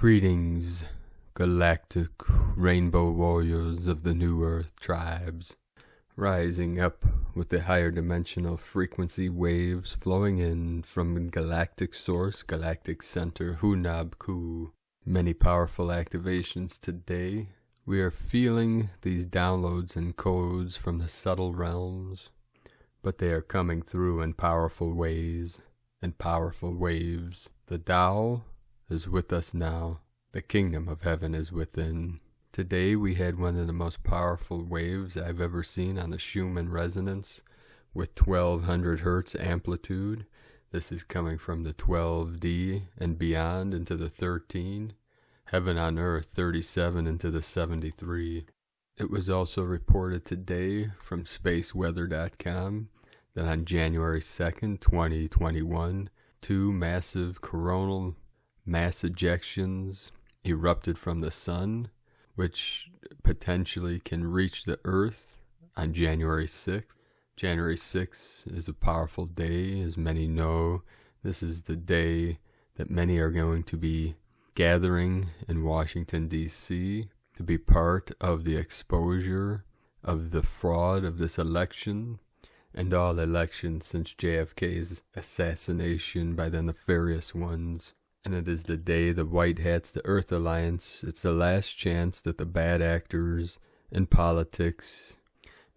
Greetings, Galactic Rainbow Warriors of the New Earth tribes, rising up with the higher dimensional frequency waves flowing in from Galactic Source, Galactic Center, Hunab-Ku. Many powerful activations today. We are feeling these downloads and codes from the subtle realms, but they are coming through in powerful ways and powerful waves. The Tao is with us now. The kingdom of heaven is within. Today we had one of the most powerful waves I've ever seen on the Schumann resonance with 1200 hertz amplitude. This is coming from the 12D and beyond into the 13. Heaven on Earth 37 into the 73. It was also reported today from spaceweather.com that on January 2nd, 2021, 2 massive coronal mass ejections erupted from the sun, which potentially can reach the Earth on January 6th. January 6th is a powerful day, as many know. This is the day that many are going to be gathering in Washington, D.C. to be part of the exposure of the fraud of this election and all elections since JFK's assassination by the nefarious ones. And it is the day the White Hats, the Earth Alliance, it's the last chance that the bad actors in politics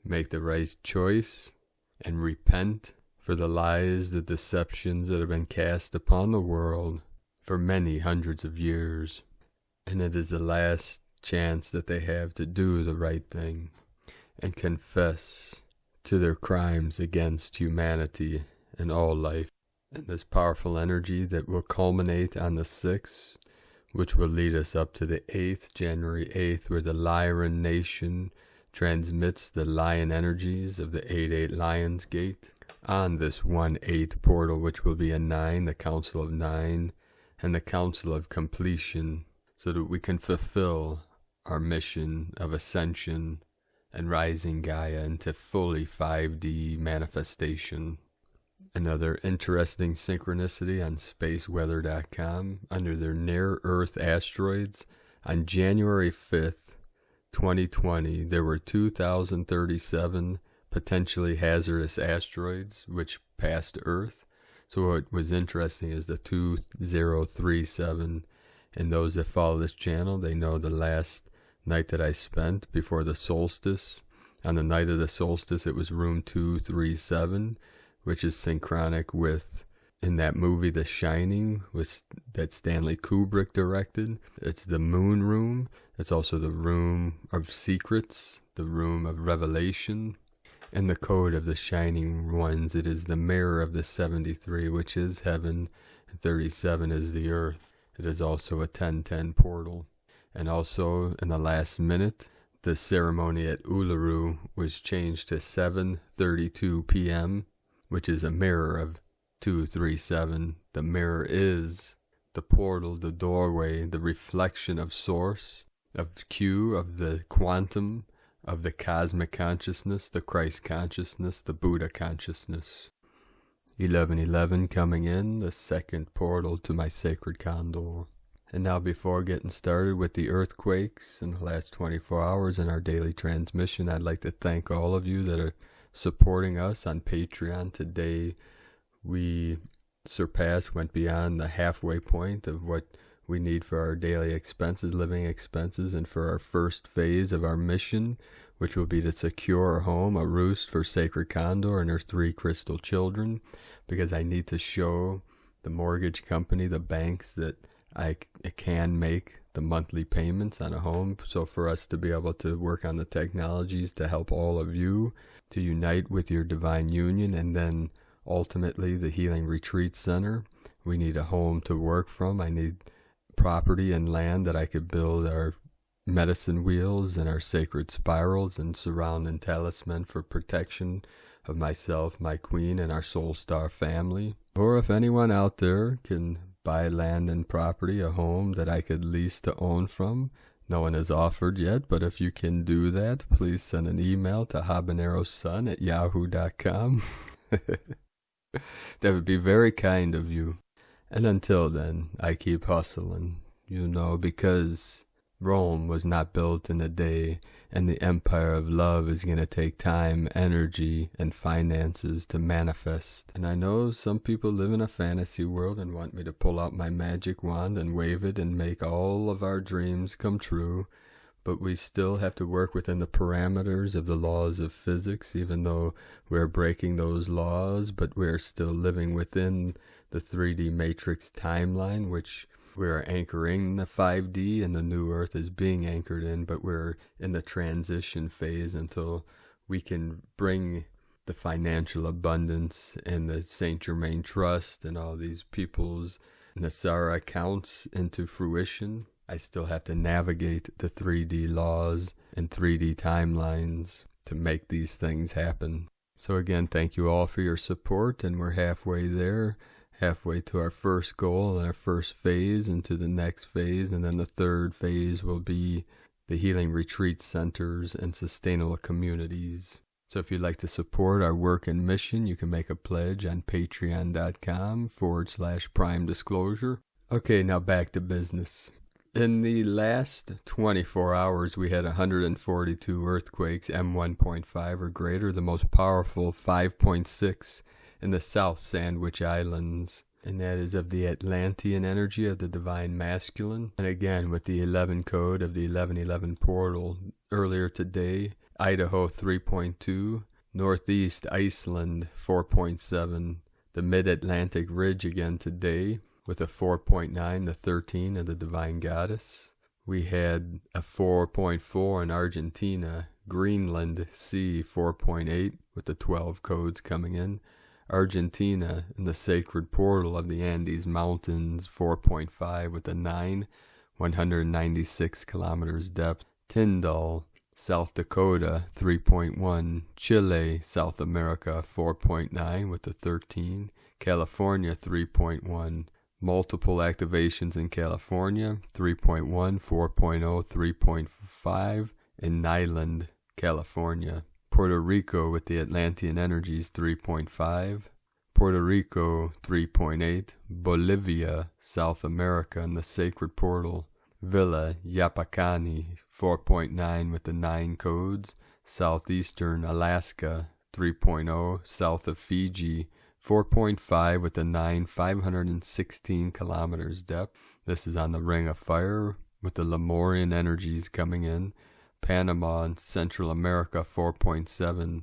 make the right choice and repent for the lies, the deceptions that have been cast upon the world for many hundreds of years. And it is the last chance that they have to do the right thing and confess to their crimes against humanity and all life. And this powerful energy that will culminate on the 6th, which will lead us up to the 8th, January 8th, where the Lyran Nation transmits the lion energies of the 8-8 Lion's Gate on this 1-8 portal, which will be a 9, the Council of 9, and the Council of Completion, so that we can fulfill our mission of ascension and rising Gaia into fully 5D manifestation. Another interesting synchronicity on spaceweather.com under their near-Earth asteroids. On January 5th, 2020, there were 2,037 potentially hazardous asteroids which passed Earth. So what was interesting is the 2037, and those that follow this channel, they know the last night that I spent before the solstice. On the night of the solstice, it was room 237, which is synchronic with, in that movie The Shining, that Stanley Kubrick directed. It's the moon room. It's also the room of secrets, the room of revelation. In the code of the shining ones, it is the mirror of the 73, which is heaven, and 37 is the earth. It is also a 1010 portal. And also, in the last minute, the ceremony at Uluru was changed to 7:32 p.m., which is a mirror of 237. The mirror is the portal, the doorway, the reflection of source, of Q, of the quantum, of the cosmic consciousness, the Christ consciousness, the Buddha consciousness. 1111 coming in, the second portal to my sacred condor. And now, before getting started with the earthquakes in the last 24 hours in our daily transmission, I'd like to thank all of you that are supporting us on Patreon. Today we went beyond the halfway point of what we need for our daily expenses, living expenses, and for our first phase of our mission, which will be to secure a home, a roost for Sacred Condor and her 3 crystal children, because I need to show the mortgage company, the banks, that I can make the monthly payments on a home. So for us to be able to work on the technologies to help all of you to unite with your divine union, and then ultimately the Healing Retreat Center, we need a home to work from. I need property and land that I could build our medicine wheels and our sacred spirals and surrounding talisman for protection of myself, my queen, and our soul star family. Or if anyone out there can buy land and property, a home that I could lease to own from. No one has offered yet, but if you can do that, please send an email to habanerosun@yahoo.com. That would be very kind of you. And until then, I keep hustling because Rome was not built in a day, and the empire of love is going to take time, energy, and finances to manifest. And I know some people live in a fantasy world and want me to pull out my magic wand and wave it and make all of our dreams come true, but we still have to work within the parameters of the laws of physics, even though we're breaking those laws, but we're still living within the 3D matrix timeline, which we're anchoring the 5D, and the new earth is being anchored in, but we're in the transition phase until we can bring the financial abundance and the Saint Germain Trust and all these people's Nasara accounts into fruition. I still have to navigate the 3D laws and 3D timelines to make these things happen. So again, thank you all for your support, and we're halfway there. Halfway to our first goal and our first phase into the next phase, and then the third phase will be the healing retreat centers and sustainable communities. So if you'd like to support our work and mission, you can make a pledge on patreon.com/prime disclosure. Okay, now back to business. In the last 24 hours, we had 142 earthquakes, M1.5 or greater, the most powerful 5.6 in the South Sandwich Islands, and that is of the Atlantean energy of the Divine Masculine. And again, with the 11 code of the 1111 portal earlier today, Idaho 3.2, Northeast Iceland 4.7, the Mid-Atlantic Ridge again today with a 4.9, the 13 of the Divine Goddess. We had a 4.4 in Argentina, Greenland Sea 4.8 with the 12 codes coming in. Argentina in the sacred portal of the Andes Mountains 4.5 with a 9, 196 kilometers depth. Tyndall, South Dakota 3.1, Chile, South America 4.9 with a 13, California 3.1, multiple activations in California 3.1, 4.0, 3.5 in Nyland, California. Puerto Rico with the Atlantean energies 3.5, Puerto Rico 3.8, Bolivia, South America in the sacred portal, Villa Yapacani 4.9 with the 9 codes, southeastern Alaska 3.0, south of Fiji 4.5 with the 9, 516 kilometers depth. This is on the Ring of Fire with the Lemurian energies coming in. Panama and Central America 4.7,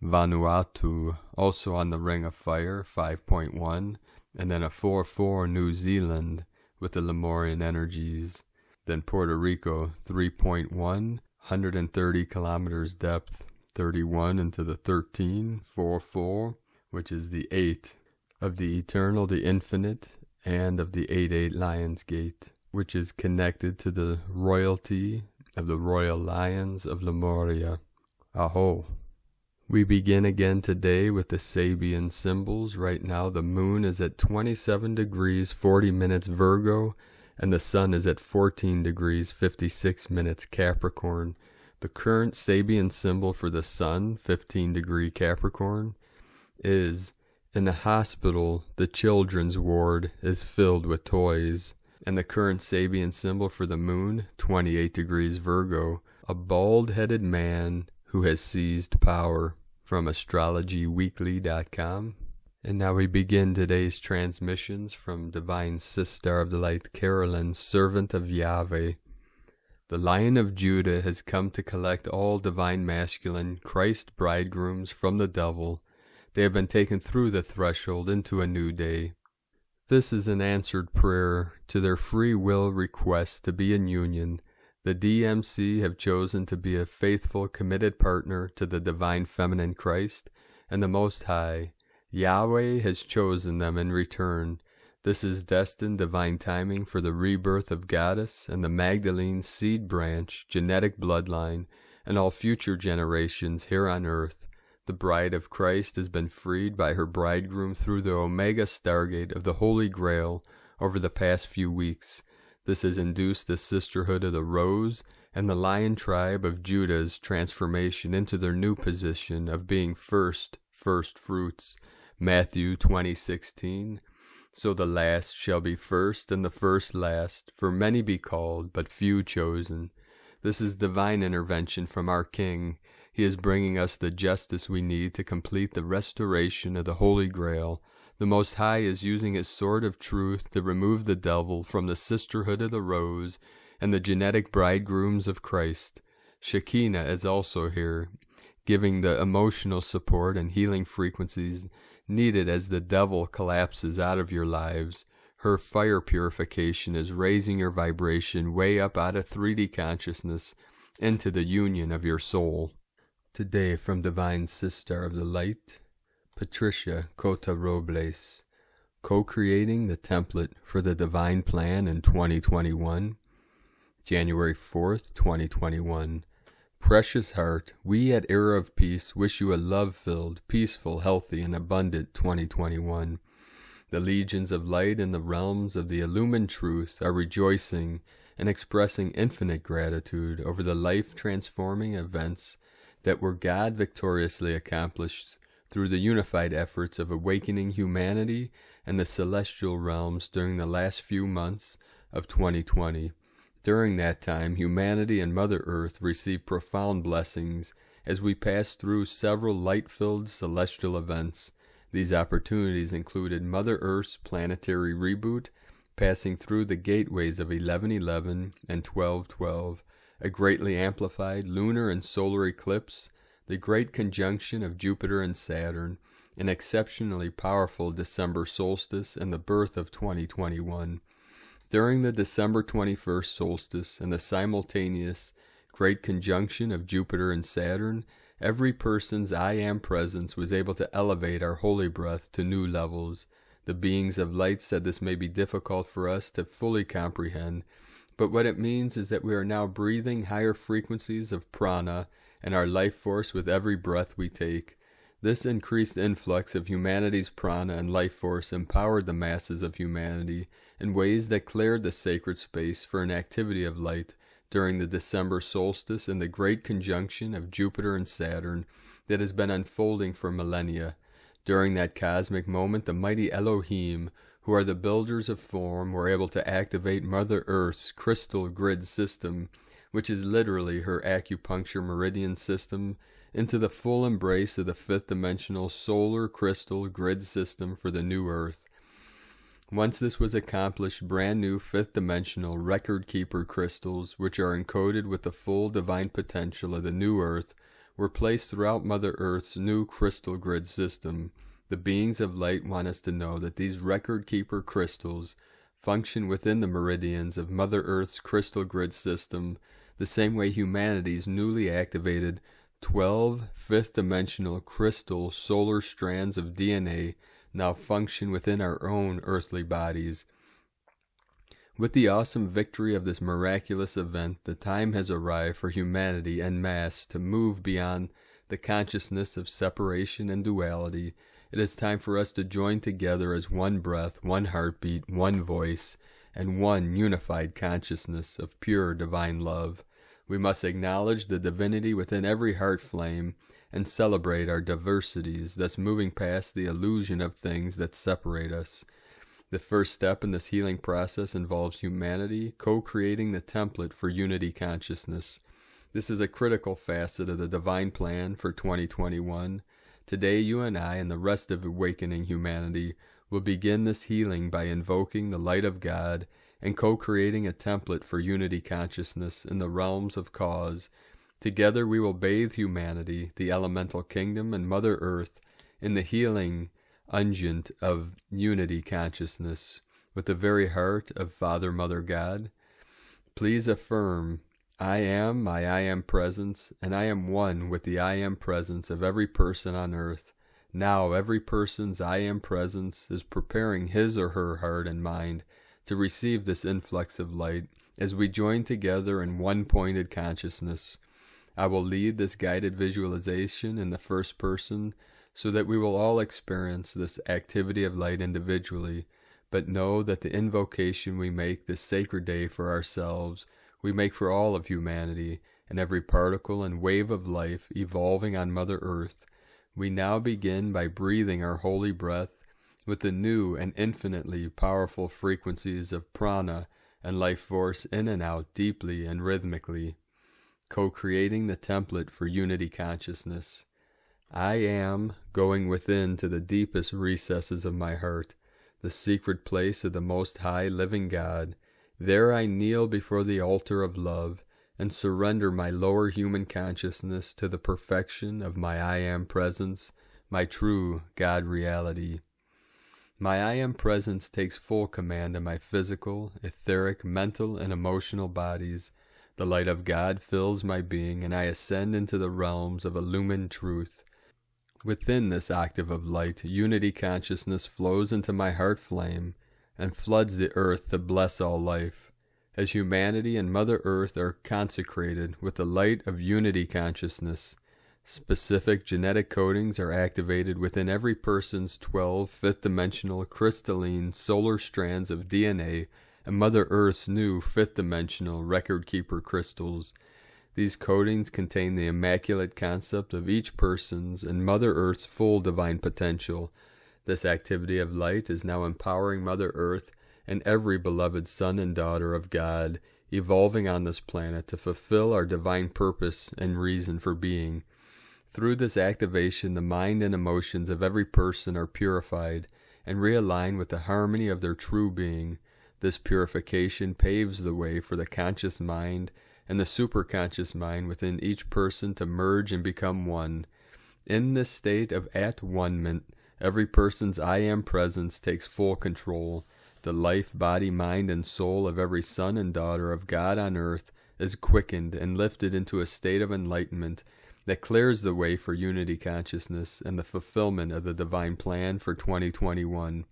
Vanuatu also on the Ring of Fire 5.1, and then a 4.4 New Zealand with the Lemurian energies. Then Puerto Rico 3.1, 130 kilometers depth, 31 into the 13, 4.4, which is the 8 of the eternal, the infinite, and of the 8-8 Lion's Gate, which is connected to the royalty of the Royal Lions of Lemuria. Aho. We begin again today with the Sabian symbols. Right now the moon is at 27 degrees 40 minutes Virgo, and the sun is at 14 degrees 56 minutes Capricorn. The current Sabian symbol for the sun, 15 degree Capricorn, is in the hospital. The children's ward is filled with toys. And the current Sabian symbol for the moon, 28 degrees Virgo, a bald-headed man who has seized power, from astrologyweekly.com. And now we begin today's transmissions from Divine Sister of the Light Carolyn, servant of Yahweh. The Lion of Judah has come to collect all Divine Masculine Christ bridegrooms from the devil. They have been taken through the threshold into a new day. This is an answered prayer to their free will request to be in union. The DMC have chosen to be a faithful, committed partner to the Divine Feminine Christ, and the Most High, Yahweh, has chosen them in return. This is destined divine timing for the rebirth of Goddess and the Magdalene seed branch, genetic bloodline, and all future generations here on earth. The bride of Christ has been freed by her bridegroom through the Omega Stargate of the Holy Grail over the past few weeks. This has induced the Sisterhood of the Rose and the Lion tribe of Judah's transformation into their new position of being first fruits, Matthew 20:16, So the last shall be first, and the first last, for many be called, but few chosen. This is divine intervention from our King. He is bringing us the justice we need to complete the restoration of the Holy Grail. The Most High is using his sword of truth to remove the devil from the Sisterhood of the Rose and the genetic bridegrooms of Christ. Shekinah is also here, giving the emotional support and healing frequencies needed as the devil collapses out of your lives. Her fire purification is raising your vibration way up out of 3D consciousness into the union of your soul. Today, from Divine Sister of the Light, Patricia Cota-Robles, co-creating the template for the divine plan in 2021, January 4th, 2021. Precious heart, we at Era of Peace wish you a love-filled, peaceful, healthy, and abundant 2021. The legions of light in the realms of the illumined truth are rejoicing and expressing infinite gratitude over the life-transforming events that were God victoriously accomplished through the unified efforts of awakening humanity and the celestial realms during the last few months of 2020. During that time, humanity and Mother Earth received profound blessings as we passed through several light-filled celestial events. These opportunities included Mother Earth's planetary reboot, passing through the gateways of 1111 and 1212, a greatly amplified lunar and solar eclipse, the great conjunction of Jupiter and Saturn, an exceptionally powerful December solstice, and the birth of 2021. During the December 21st solstice and the simultaneous great conjunction of Jupiter and Saturn, every person's I Am presence was able to elevate our holy breath to new levels. The beings of light said this may be difficult for us to fully comprehend, but what it means is that we are now breathing higher frequencies of prana and our life force with every breath we take. This increased influx of humanity's prana and life force empowered the masses of humanity in ways that cleared the sacred space for an activity of light during the December solstice and the great conjunction of Jupiter and Saturn that has been unfolding for millennia. During that cosmic moment, the mighty Elohim, who are the builders of form, were able to activate Mother Earth's crystal grid system, which is literally her acupuncture meridian system, into the full embrace of the fifth-dimensional solar crystal grid system for the new Earth. Once this was accomplished, brand new fifth-dimensional record-keeper crystals, which are encoded with the full divine potential of the new Earth, were placed throughout Mother Earth's new crystal grid system. The beings of light want us to know that these record-keeper crystals function within the meridians of Mother Earth's crystal grid system, the same way humanity's newly activated 12 fifth-dimensional crystal solar strands of DNA now function within our own earthly bodies. With the awesome victory of this miraculous event, the time has arrived for humanity en masse to move beyond the consciousness of separation and duality. It is time for us to join together as one breath, one heartbeat, one voice, and one unified consciousness of pure divine love. We must acknowledge the divinity within every heart flame and celebrate our diversities, thus moving past the illusion of things that separate us. The first step in this healing process involves humanity co-creating the template for unity consciousness. This is a critical facet of the divine plan for 2021. Today, you and I and the rest of awakening humanity will begin this healing by invoking the light of God and co-creating a template for unity consciousness in the realms of cause. Together we will bathe humanity, the elemental kingdom, and Mother Earth in the healing unguent of unity consciousness with the very heart of Father, Mother, God. Please affirm, I am my I Am presence, and I am one with the I Am presence of every person on earth. Now every person's I Am presence is preparing his or her heart and mind to receive this influx of light as we join together in one pointed consciousness. I will lead this guided visualization in the first person so that we will all experience this activity of light individually, but know that the invocation we make this sacred day for ourselves, we make for all of humanity and every particle and wave of life evolving on Mother Earth. We now begin by breathing our holy breath with the new and infinitely powerful frequencies of prana and life force in and out deeply and rhythmically, co-creating the template for unity consciousness. I am going within to the deepest recesses of my heart, the secret place of the Most High Living God. There I kneel before the altar of love and surrender my lower human consciousness to the perfection of my I Am presence, my true God reality. My I Am presence takes full command of my physical, etheric, mental, and emotional bodies. The light of God fills my being, and I ascend into the realms of illumined truth. Within this octave of light, unity consciousness flows into my heart flame and floods the earth to bless all life. As humanity and Mother Earth are consecrated with the light of unity consciousness, specific genetic codings are activated within every person's 12 fifth-dimensional crystalline solar strands of DNA and Mother Earth's new fifth-dimensional record-keeper crystals. These codings contain the immaculate concept of each person's and Mother Earth's full divine potential. This activity of light is now empowering Mother Earth and every beloved son and daughter of God evolving on this planet to fulfill our divine purpose and reason for being. Through this activation, the mind and emotions of every person are purified and realign with the harmony of their true being. This purification paves the way for the conscious mind and the superconscious mind within each person to merge and become one. In this state of at-one-ment, every person's I Am presence takes full control. The life, body, mind, and soul of every son and daughter of God on earth is quickened and lifted into a state of enlightenment that clears the way for unity consciousness and the fulfillment of the divine plan for 2021.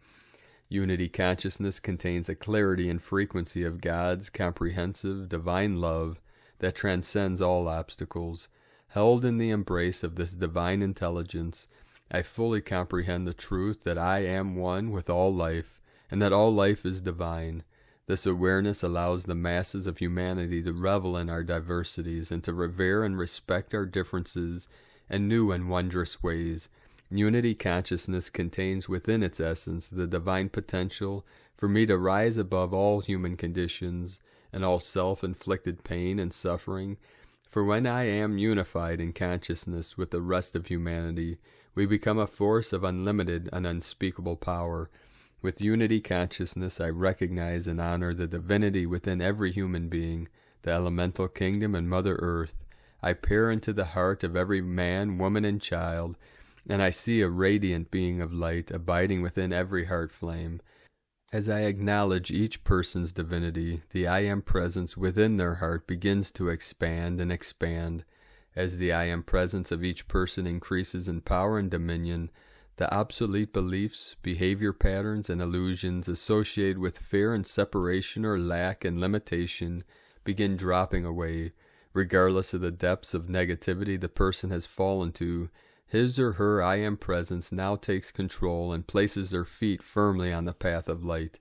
Unity consciousness contains a clarity and frequency of God's comprehensive divine love that transcends all obstacles. Held in the embrace of this divine intelligence, I fully comprehend the truth that I am one with all life, and that all life is divine. This awareness allows the masses of humanity to revel in our diversities and to revere and respect our differences in new and wondrous ways. Unity consciousness contains within its essence the divine potential for me to rise above all human conditions and all self-inflicted pain and suffering. For when I am unified in consciousness with the rest of humanity, we become a force of unlimited and unspeakable power. With unity consciousness, I recognize and honor the divinity within every human being, the elemental kingdom and Mother Earth. I peer into the heart of every man, woman, and child, and I see a radiant being of light abiding within every heart flame. As I acknowledge each person's divinity, the I Am presence within their heart begins to expand and expand. As the I Am presence of each person increases in power and dominion, the obsolete beliefs, behavior patterns, and illusions associated with fear and separation or lack and limitation begin dropping away. Regardless of the depths of negativity the person has fallen to, his or her I Am presence now takes control and places their feet firmly on the path of light.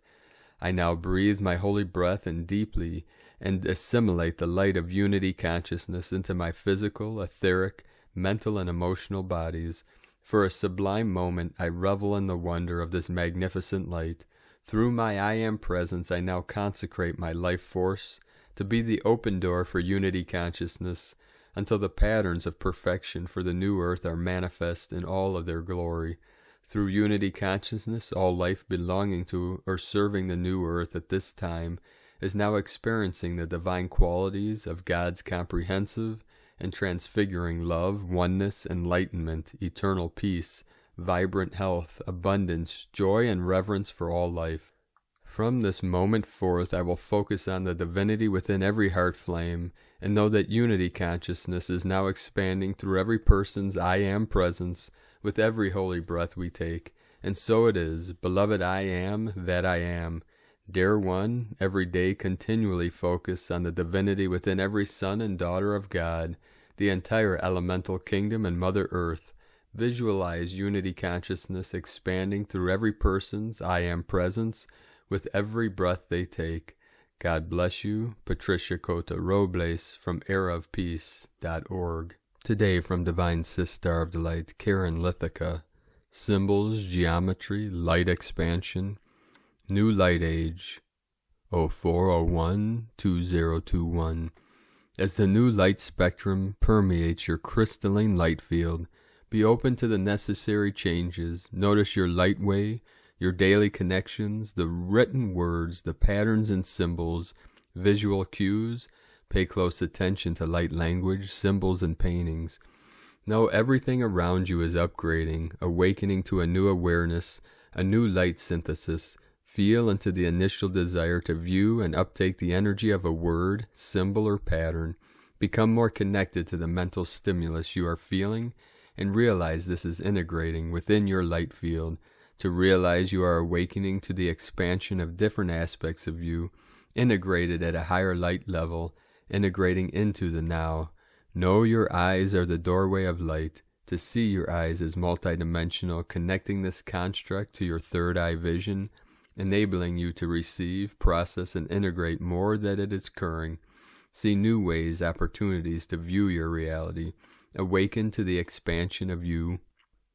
I now breathe my holy breath in deeply and assimilate the light of unity consciousness into my physical, etheric, mental, and emotional bodies. For a sublime moment, I revel in the wonder of this magnificent light. Through my I Am presence, I now consecrate my life force to be the open door for unity consciousness until the patterns of perfection for the new earth are manifest in all of their glory. Through unity consciousness, all life belonging to or serving the new earth at this time is now experiencing the divine qualities of God's comprehensive and transfiguring love, oneness, enlightenment, eternal peace, vibrant health, abundance, joy, and reverence for all life. From this moment forth, I will focus on the divinity within every heart flame, and know that unity consciousness is now expanding through every person's I Am presence with every holy breath we take. And so it is, beloved I Am that I am. Dare one, every day continually focus on the divinity within every son and daughter of God, the entire elemental kingdom and Mother Earth. Visualize unity consciousness expanding through every person's I Am presence with every breath they take. God bless you. Patricia Cota-Robles from eraofpeace.org. Today from Divine Sister of Delight, Karen Lithica. symbols, geometry, light expansion, new light age, 0401-2021. As the new light spectrum permeates your crystalline light field, be open to the necessary changes. Notice your light way, your daily connections, the written words, the patterns and symbols, visual cues. Pay close attention to light language, symbols, and paintings. Know everything around you is upgrading, awakening to a new awareness, a new light synthesis. Feel into the initial desire to view and uptake the energy of a word, symbol, or pattern. Become more connected to the mental stimulus you are feeling, and realize this is integrating within your light field. To realize you are awakening to the expansion of different aspects of you, integrated at a higher light level, integrating into the now. Know your eyes are the doorway of light. To see your eyes as multidimensional, connecting this construct to your third eye vision, enabling you to receive, process, and integrate more that it is occurring. See new ways, opportunities to view your reality. Awaken to the expansion of you.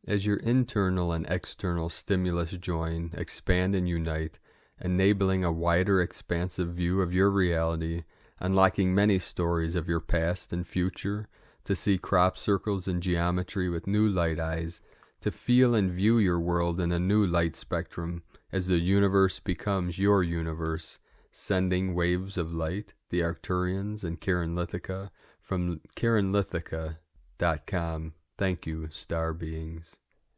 As your internal and external stimulus join, expand and unite, enabling a wider, expansive view of your reality, unlocking many stories of your past and future, to see crop circles and geometry with new light eyes, to feel and view your world in a new light spectrum, as the universe becomes your universe, sending waves of light, the Arcturians and Karen Lithica, from KarenLithica.com. Thank you, star beings.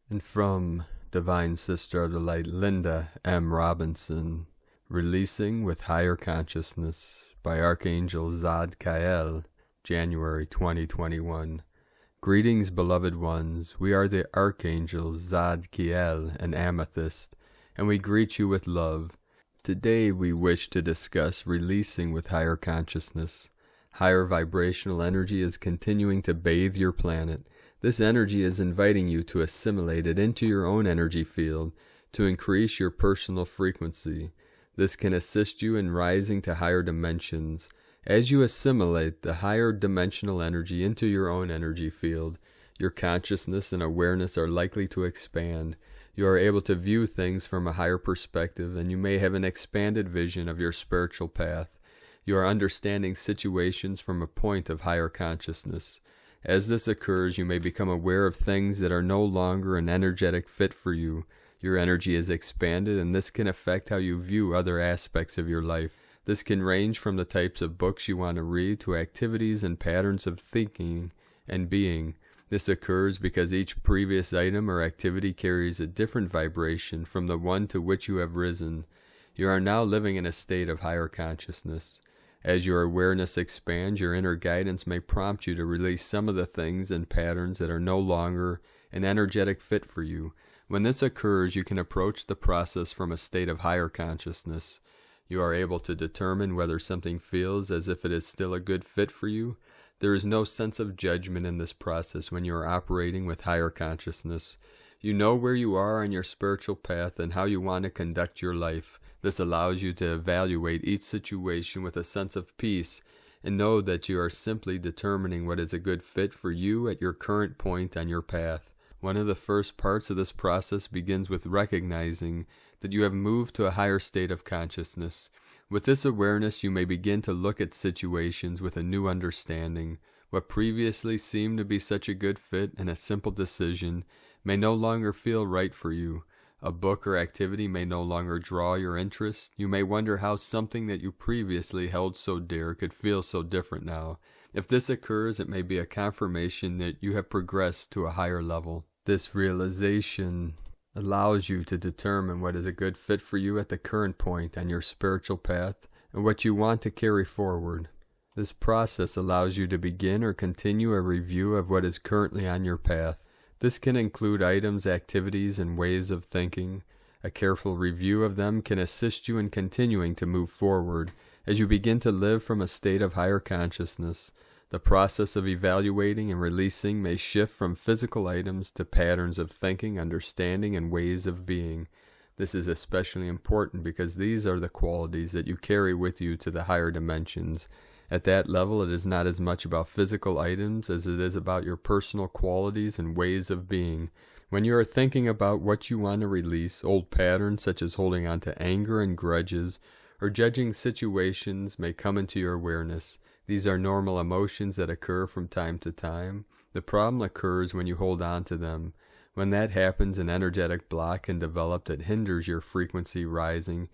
And from Divine Sister of the Light, Linda M. Robinson, Releasing with Higher Consciousness, by Archangel Zadkiel, January 2021. Greetings, beloved ones. We are the Archangels Zadkiel and Amethyst, and we greet you with love. Today we wish to discuss releasing with higher consciousness. Higher vibrational energy is continuing to bathe your planet. This energy is inviting you to assimilate it into your own energy field, to increase your personal frequency. This can assist you in rising to higher dimensions. As you assimilate the higher dimensional energy into your own energy field, your consciousness and awareness are likely to expand. You are able to view things from a higher perspective, and you may have an expanded vision of your spiritual path. You are understanding situations from a point of higher consciousness. As this occurs, you may become aware of things that are no longer an energetic fit for you. Your energy is expanded, and this can affect how you view other aspects of your life. This can range from the types of books you want to read to activities and patterns of thinking and being. This occurs because each previous item or activity carries a different vibration from the one to which you have risen. You are now living in a state of higher consciousness. As your awareness expands, your inner guidance may prompt you to release some of the things and patterns that are no longer an energetic fit for you. When this occurs, you can approach the process from a state of higher consciousness. You are able to determine whether something feels as if it is still a good fit for you. There is no sense of judgment in this process when you are operating with higher consciousness. You know where you are on your spiritual path and how you want to conduct your life. This allows you to evaluate each situation with a sense of peace and know that you are simply determining what is a good fit for you at your current point on your path. One of the first parts of this process begins with recognizing that you have moved to a higher state of consciousness. With this awareness, you may begin to look at situations with a new understanding. What previously seemed to be such a good fit and a simple decision may no longer feel right for you. A book or activity may no longer draw your interest. You may wonder how something that you previously held so dear could feel so different now. If this occurs, it may be a confirmation that you have progressed to a higher level. This realization allows you to determine what is a good fit for you at the current point on your spiritual path and what you want to carry forward. This process allows you to begin or continue a review of what is currently on your path. This can include items, activities, and ways of thinking. A careful review of them can assist you in continuing to move forward as you begin to live from a state of higher consciousness. The process of evaluating and releasing may shift from physical items to patterns of thinking, understanding, and ways of being. This is especially important because these are the qualities that you carry with you to the higher dimensions. At that level, it is not as much about physical items as it is about your personal qualities and ways of being. When you are thinking about what you want to release, old patterns such as holding on to anger and grudges or judging situations may come into your awareness. These are normal emotions that occur from time to time. The problem occurs when you hold on to them. When that happens, an energetic block can develop that hinders your frequency rising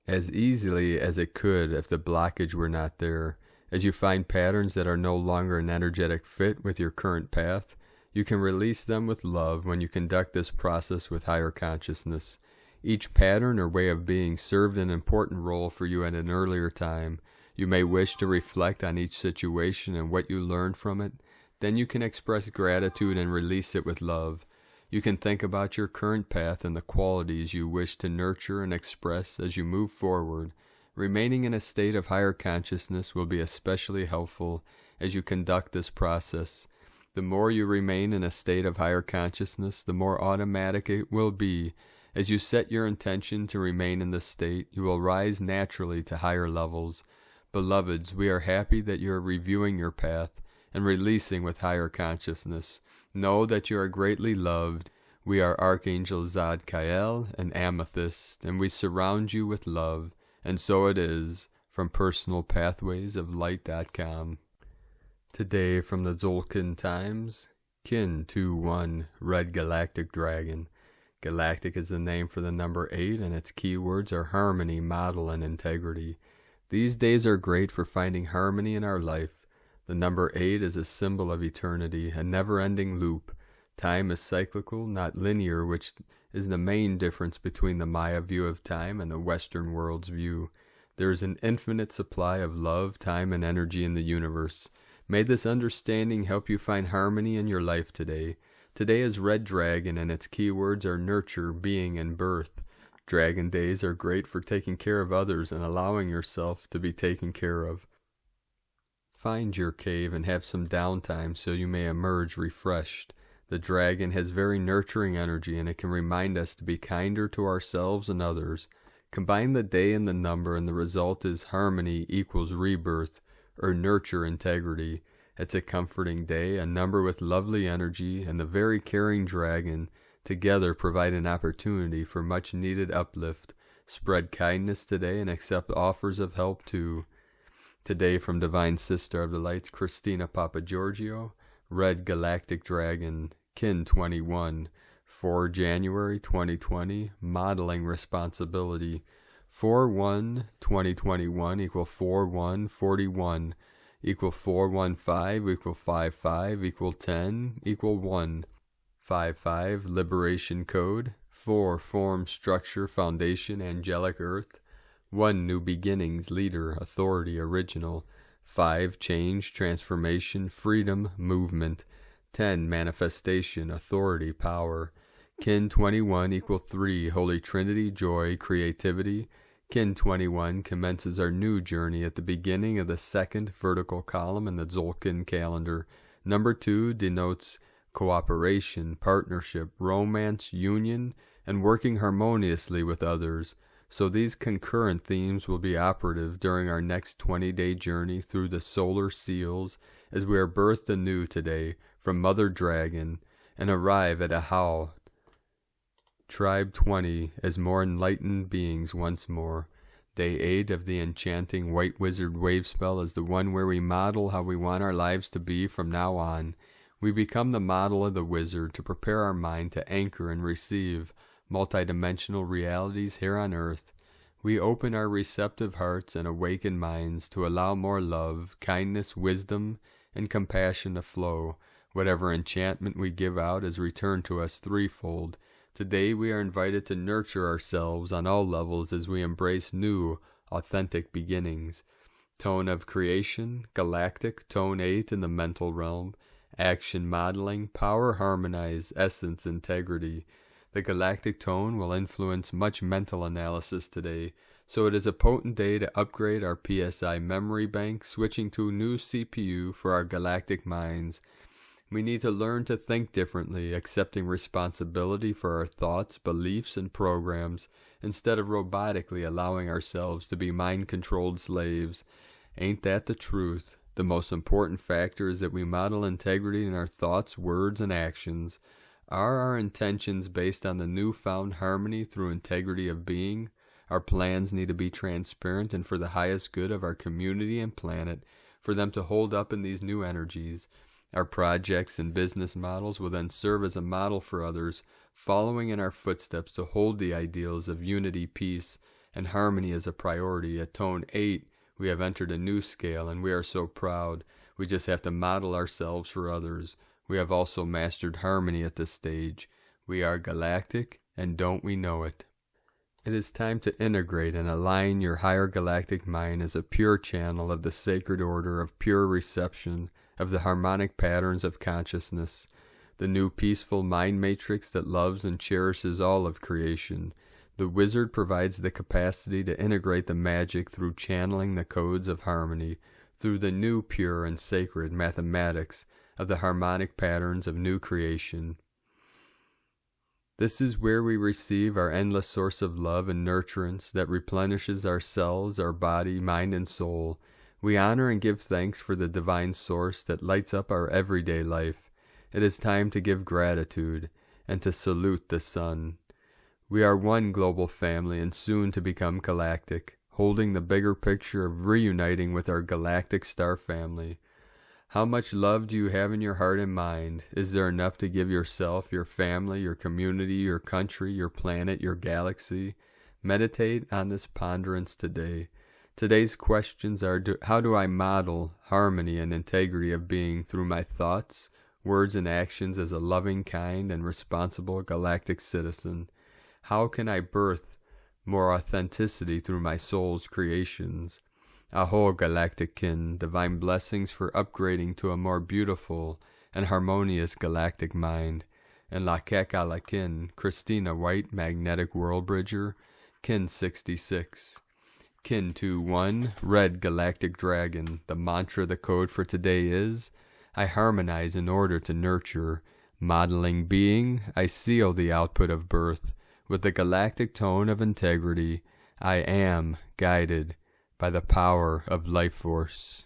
as easily as it could if the blockage were not there. As you find patterns that are no longer an energetic fit with your current path, you can release them with love when you conduct this process with higher consciousness. Each pattern or way of being served an important role for you at an earlier time. You may wish to reflect on each situation and what you learned from it. Then you can express gratitude and release it with love. You can think about your current path and the qualities you wish to nurture and express as you move forward. Remaining in a state of higher consciousness will be especially helpful as you conduct this process. The more you remain in a state of higher consciousness, the more automatic it will be. As you set your intention to remain in this state, you will rise naturally to higher levels. Beloveds, we are happy that you are reviewing your path and releasing with higher consciousness. Know that you are greatly loved. We are Archangel Zadkiel and Amethyst, and we surround you with love. And so it is, from personalpathwaysoflight.com. Today from the Tzolk'in Times, Kin 2-1, Red Galactic Dragon. Galactic is the name for the number 8, and its keywords are harmony, model, and integrity. These days are great for finding harmony in our life. The number 8 is a symbol of eternity, a never-ending loop. Time is cyclical, not linear, which is the main difference between the Maya view of time and the Western world's view. There is an infinite supply of love, time, and energy in the universe. May this understanding help you find harmony in your life today. Today is Red Dragon, and its keywords are nurture, being, and birth. Dragon days are great for taking care of others and allowing yourself to be taken care of. Find your cave and have some downtime so you may emerge refreshed. The dragon has very nurturing energy, and it can remind us to be kinder to ourselves and others. Combine the day and the number, and the result is harmony equals rebirth, or nurture integrity. It's a comforting day, a number with lovely energy, and the very caring dragon together provide an opportunity for much needed uplift. Spread kindness today and accept offers of help too. Today from Divine Sister of the Lights, Christina Papagiorgio, Red Galactic Dragon, Kin 21, 4 January 2020, Modeling Responsibility, 4-1-2021 equal 4-1-41 equal 4-1-5 equal 5-5 equal 10 equal 1, 5-5 Liberation Code, 4 Form, Structure, Foundation, Angelic Earth, 1 New Beginnings, Leader, Authority, Original, 5 Change, Transformation, Freedom, Movement, 10 Manifestation, Authority, Power, Kin 21 equal 3 Holy Trinity, Joy, Creativity. Kin 21 commences our new journey at the beginning of the second vertical column in the Tzolk'in calendar. Number 2 denotes cooperation, partnership, romance, union, and working harmoniously with others. So these concurrent themes will be operative during our next 20-day journey through the solar seals as we are birthed anew today from Mother Dragon and arrive at Ahau, Tribe 20, as more enlightened beings once more. Day 8 of the enchanting White Wizard wave spell is the one where we model how we want our lives to be from now on. We become the model of the wizard to prepare our mind to anchor and receive multidimensional realities here on earth. We open our receptive hearts and awaken minds to allow more love, kindness, wisdom, and compassion to flow. Whatever enchantment we give out is returned to us threefold. Today we are invited to nurture ourselves on all levels as we embrace new, authentic beginnings. Tone of creation, galactic, tone 8 in the mental realm, action modeling, power harmonize, essence integrity. The galactic tone will influence much mental analysis today, so it is a potent day to upgrade our PSI memory bank, switching to a new CPU for our galactic minds. We need to learn to think differently, accepting responsibility for our thoughts, beliefs, and programs, instead of robotically allowing ourselves to be mind-controlled slaves. Ain't that the truth? The most important factor is that we model integrity in our thoughts, words, and actions. Are our intentions based on the newfound harmony through integrity of being? Our plans need to be transparent and for the highest good of our community and planet, for them to hold up in these new energies. Our projects and business models will then serve as a model for others, following in our footsteps to hold the ideals of unity, peace, and harmony as a priority. At Tone 8, we have entered a new scale, and we are so proud. We just have to model ourselves for others. We have also mastered harmony at this stage. We are galactic, and don't we know it? It is time to integrate and align your higher galactic mind as a pure channel of the sacred order of pure reception of the harmonic patterns of consciousness, the new peaceful mind matrix that loves and cherishes all of creation. The wizard provides the capacity to integrate the magic through channeling the codes of harmony, through the new pure and sacred mathematics of the harmonic patterns of new creation. This is where we receive our endless source of love and nurturance that replenishes our cells, our body, mind, and soul. We honor and give thanks for the divine source that lights up our everyday life. It is time to give gratitude and to salute the sun. We are one global family and soon to become galactic, holding the bigger picture of reuniting with our galactic star family. How much love do you have in your heart and mind? Is there enough to give yourself, your family, your community, your country, your planet, your galaxy? Meditate on this ponderance today. Today's questions are, how do I model harmony and integrity of being through my thoughts, words, and actions as a loving, kind, and responsible galactic citizen? How can I birth more authenticity through my soul's creations? Aho, galactic kin, divine blessings for upgrading to a more beautiful and harmonious galactic mind. And la kekala kin, Christina White, magnetic world bridger, kin 66. Kin 2-1, red galactic dragon. The mantra, the code for today is, I harmonize in order to nurture. Modeling being, I seal the output of birth. With the galactic tone of integrity, I am guided by the power of life force.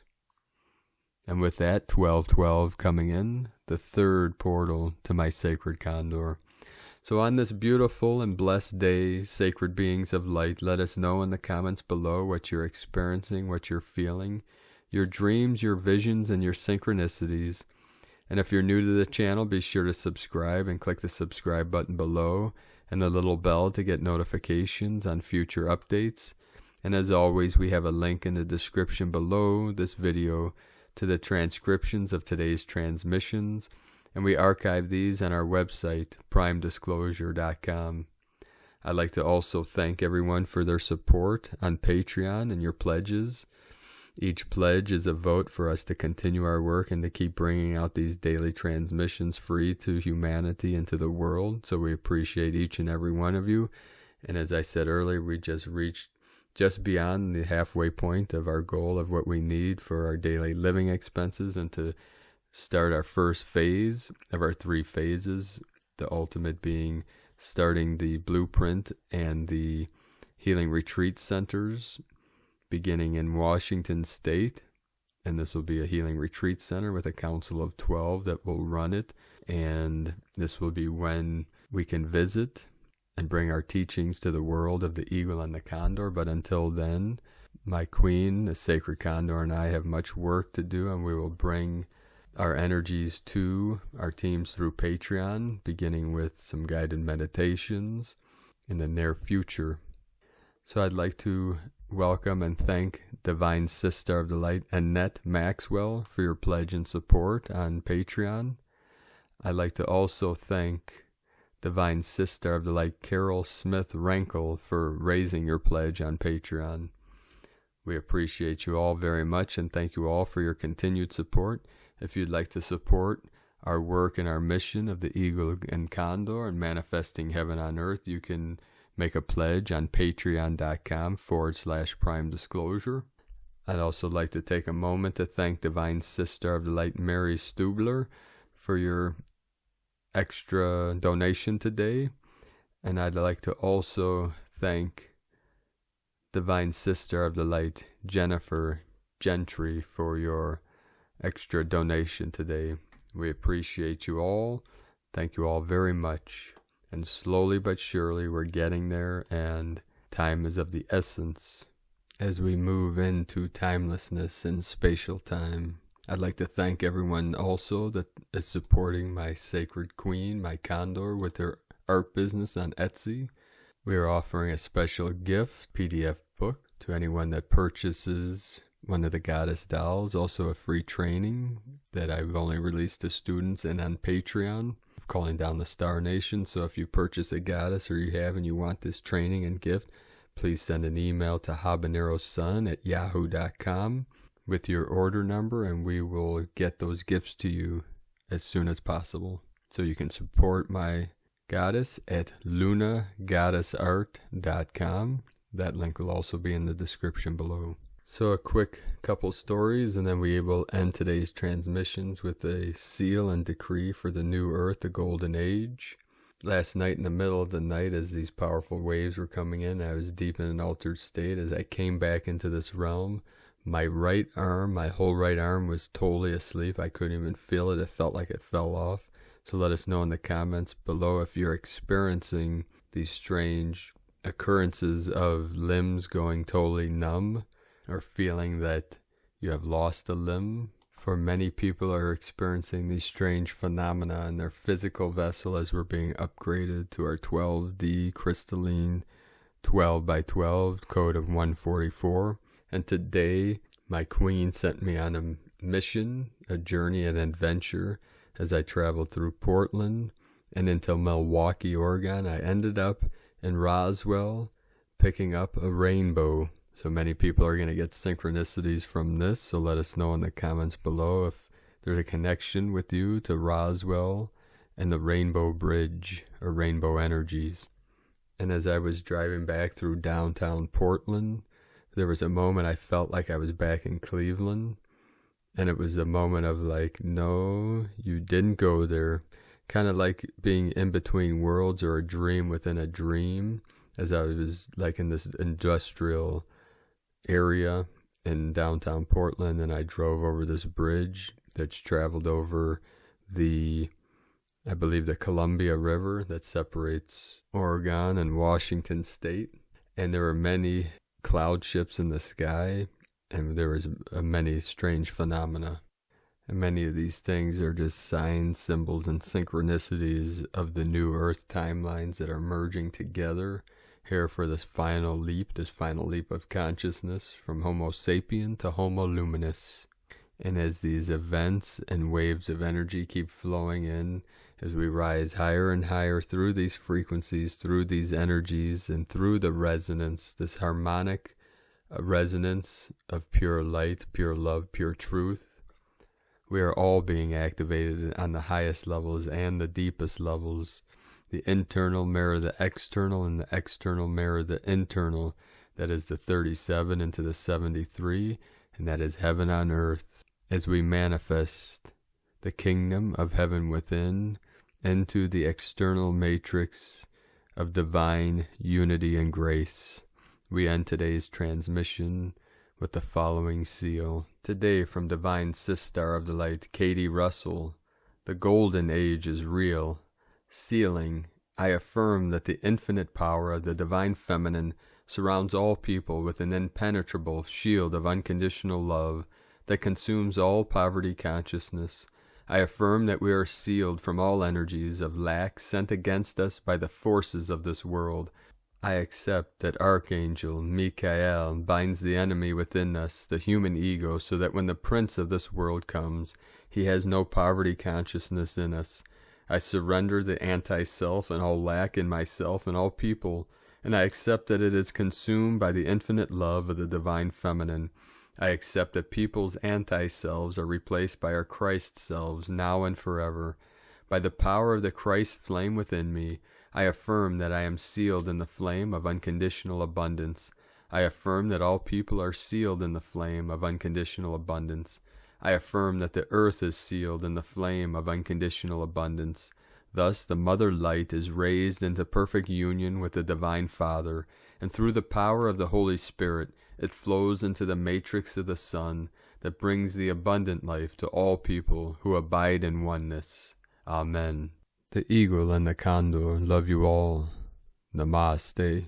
And with that, 1212 coming in, the third portal to my sacred condor. So on this beautiful and blessed day, sacred beings of light, let us know in the comments below what you're experiencing, what you're feeling, your dreams, your visions, and your synchronicities. And if you're new to the channel, be sure to subscribe and click the subscribe button below and the little bell to get notifications on future updates. And as always, we have a link in the description below this video to the transcriptions of today's transmissions, and we archive these on our website, primedisclosure.com. I'd like to also thank everyone for their support on Patreon and your pledges. Each pledge is a vote for us to continue our work and to keep bringing out these daily transmissions free to humanity and to the world. So we appreciate each and every one of you. And as I said earlier, we just reached just beyond the halfway point of our goal of what we need for our daily living expenses and to start our first phase of our 3 phases, the ultimate being starting the blueprint and the healing retreat centers beginning in Washington State. And this will be a healing retreat center with a council of 12 that will run it. And this will be when we can visit and bring our teachings to the world of the eagle and the condor. But until then, my queen, the sacred condor, and I have much work to do, and we will bring our energies to our teams through Patreon, beginning with some guided meditations in the near future. So I'd like to welcome and thank Divine Sister of the Light, Annette Maxwell, for your pledge and support on Patreon. I'd like to also thank Divine Sister of the Light, Carol Smith Renkel, for raising your pledge on Patreon. We appreciate you all very much and thank you all for your continued support. If you'd like to support our work and our mission of the Eagle and Condor and manifesting heaven on earth, you can make a pledge on patreon.com/Prime Disclosure. I'd also like to take a moment to thank Divine Sister of the Light, Mary Stubler, for your extra donation today. And I'd like to also thank Divine Sister of the Light, Jennifer Gentry for your extra donation today. We appreciate you all. Thank you all very much. And slowly but surely we're getting there, and time is of the essence as we move into timelessness and spatial time. I'd like to thank everyone also that is supporting my Sacred Queen, my Condor, with their art business on Etsy. We are offering a special gift, PDF book, to anyone that purchases one of the goddess dolls. Also a free training that I've only released to students and on Patreon of Calling Down the Star Nation. So if you purchase a goddess or you have and you want this training and gift, please send an email to habanerosun@yahoo.com with your order number, and we will get those gifts to you as soon as possible. So you can support my goddess at lunagoddessart.com. That link will also be in the description below. So a quick couple stories, and then we will end today's transmissions with a seal and decree for the new earth, the golden age. Last night, in the middle of the night, as these powerful waves were coming in, I was deep in an altered state. As I came back into this realm, my right arm, my whole right arm was totally asleep. I couldn't even feel it. It felt like it fell off. So let us know in the comments below if you're experiencing these strange occurrences of limbs going totally numb, or feeling that you have lost a limb. For many people are experiencing these strange phenomena in their physical vessel as we're being upgraded to our 12D crystalline 12 by 12 code of 144. And today, my queen sent me on a mission, a journey, an adventure, as I traveled through Portland and into Milwaukee, Oregon. I ended up in Roswell picking up a rainbow. So many people are going to get synchronicities from this. So let us know in the comments below if there's a connection with you to Roswell and the Rainbow Bridge or Rainbow Energies. And as I was driving back through downtown Portland, there was a moment I felt like I was back in Cleveland. And it was a moment of like, no, you didn't go there. Kind of like being in between worlds or a dream within a dream, as I was like in this industrial area in downtown Portland, and I drove over this bridge that's traveled over I believe the Columbia River that separates Oregon and Washington State. And there were many cloud ships in the sky, and there was many strange phenomena. And many of these things are just signs, symbols, and synchronicities of the new earth timelines that are merging together here for this final leap of consciousness from Homo sapien to Homo luminous. And as these events and waves of energy keep flowing in, as we rise higher and higher through these frequencies, through these energies, and through the resonance, this harmonic resonance of pure light, pure love, pure truth, we are all being activated on the highest levels and the deepest levels. The internal mirror the external, and the external mirror the internal. That is the 37 into the 73, and that is heaven on earth. As we manifest the kingdom of heaven within into the external matrix of divine unity and grace. We end today's transmission with the following seal. Today, from Divine Sister of the Light, Katie Russell, the golden age is real. Sealing, I affirm that the infinite power of the Divine Feminine surrounds all people with an impenetrable shield of unconditional love that consumes all poverty consciousness. I affirm that we are sealed from all energies of lack sent against us by the forces of this world. I accept that Archangel Michael binds the enemy within us, the human ego, so that when the prince of this world comes, he has no poverty consciousness in us. I surrender the anti-self and all lack in myself and all people, and I accept that it is consumed by the infinite love of the Divine Feminine. I accept that people's anti-selves are replaced by our Christ selves, now and forever. By the power of the Christ flame within me, I affirm that I am sealed in the flame of unconditional abundance. I affirm that all people are sealed in the flame of unconditional abundance. I affirm that the earth is sealed in the flame of unconditional abundance. Thus the Mother Light is raised into perfect union with the Divine Father, and through the power of the Holy Spirit, It flows into the matrix of the sun that brings the abundant life to all people who abide in oneness. Amen. The eagle and the condor love you all. Namaste.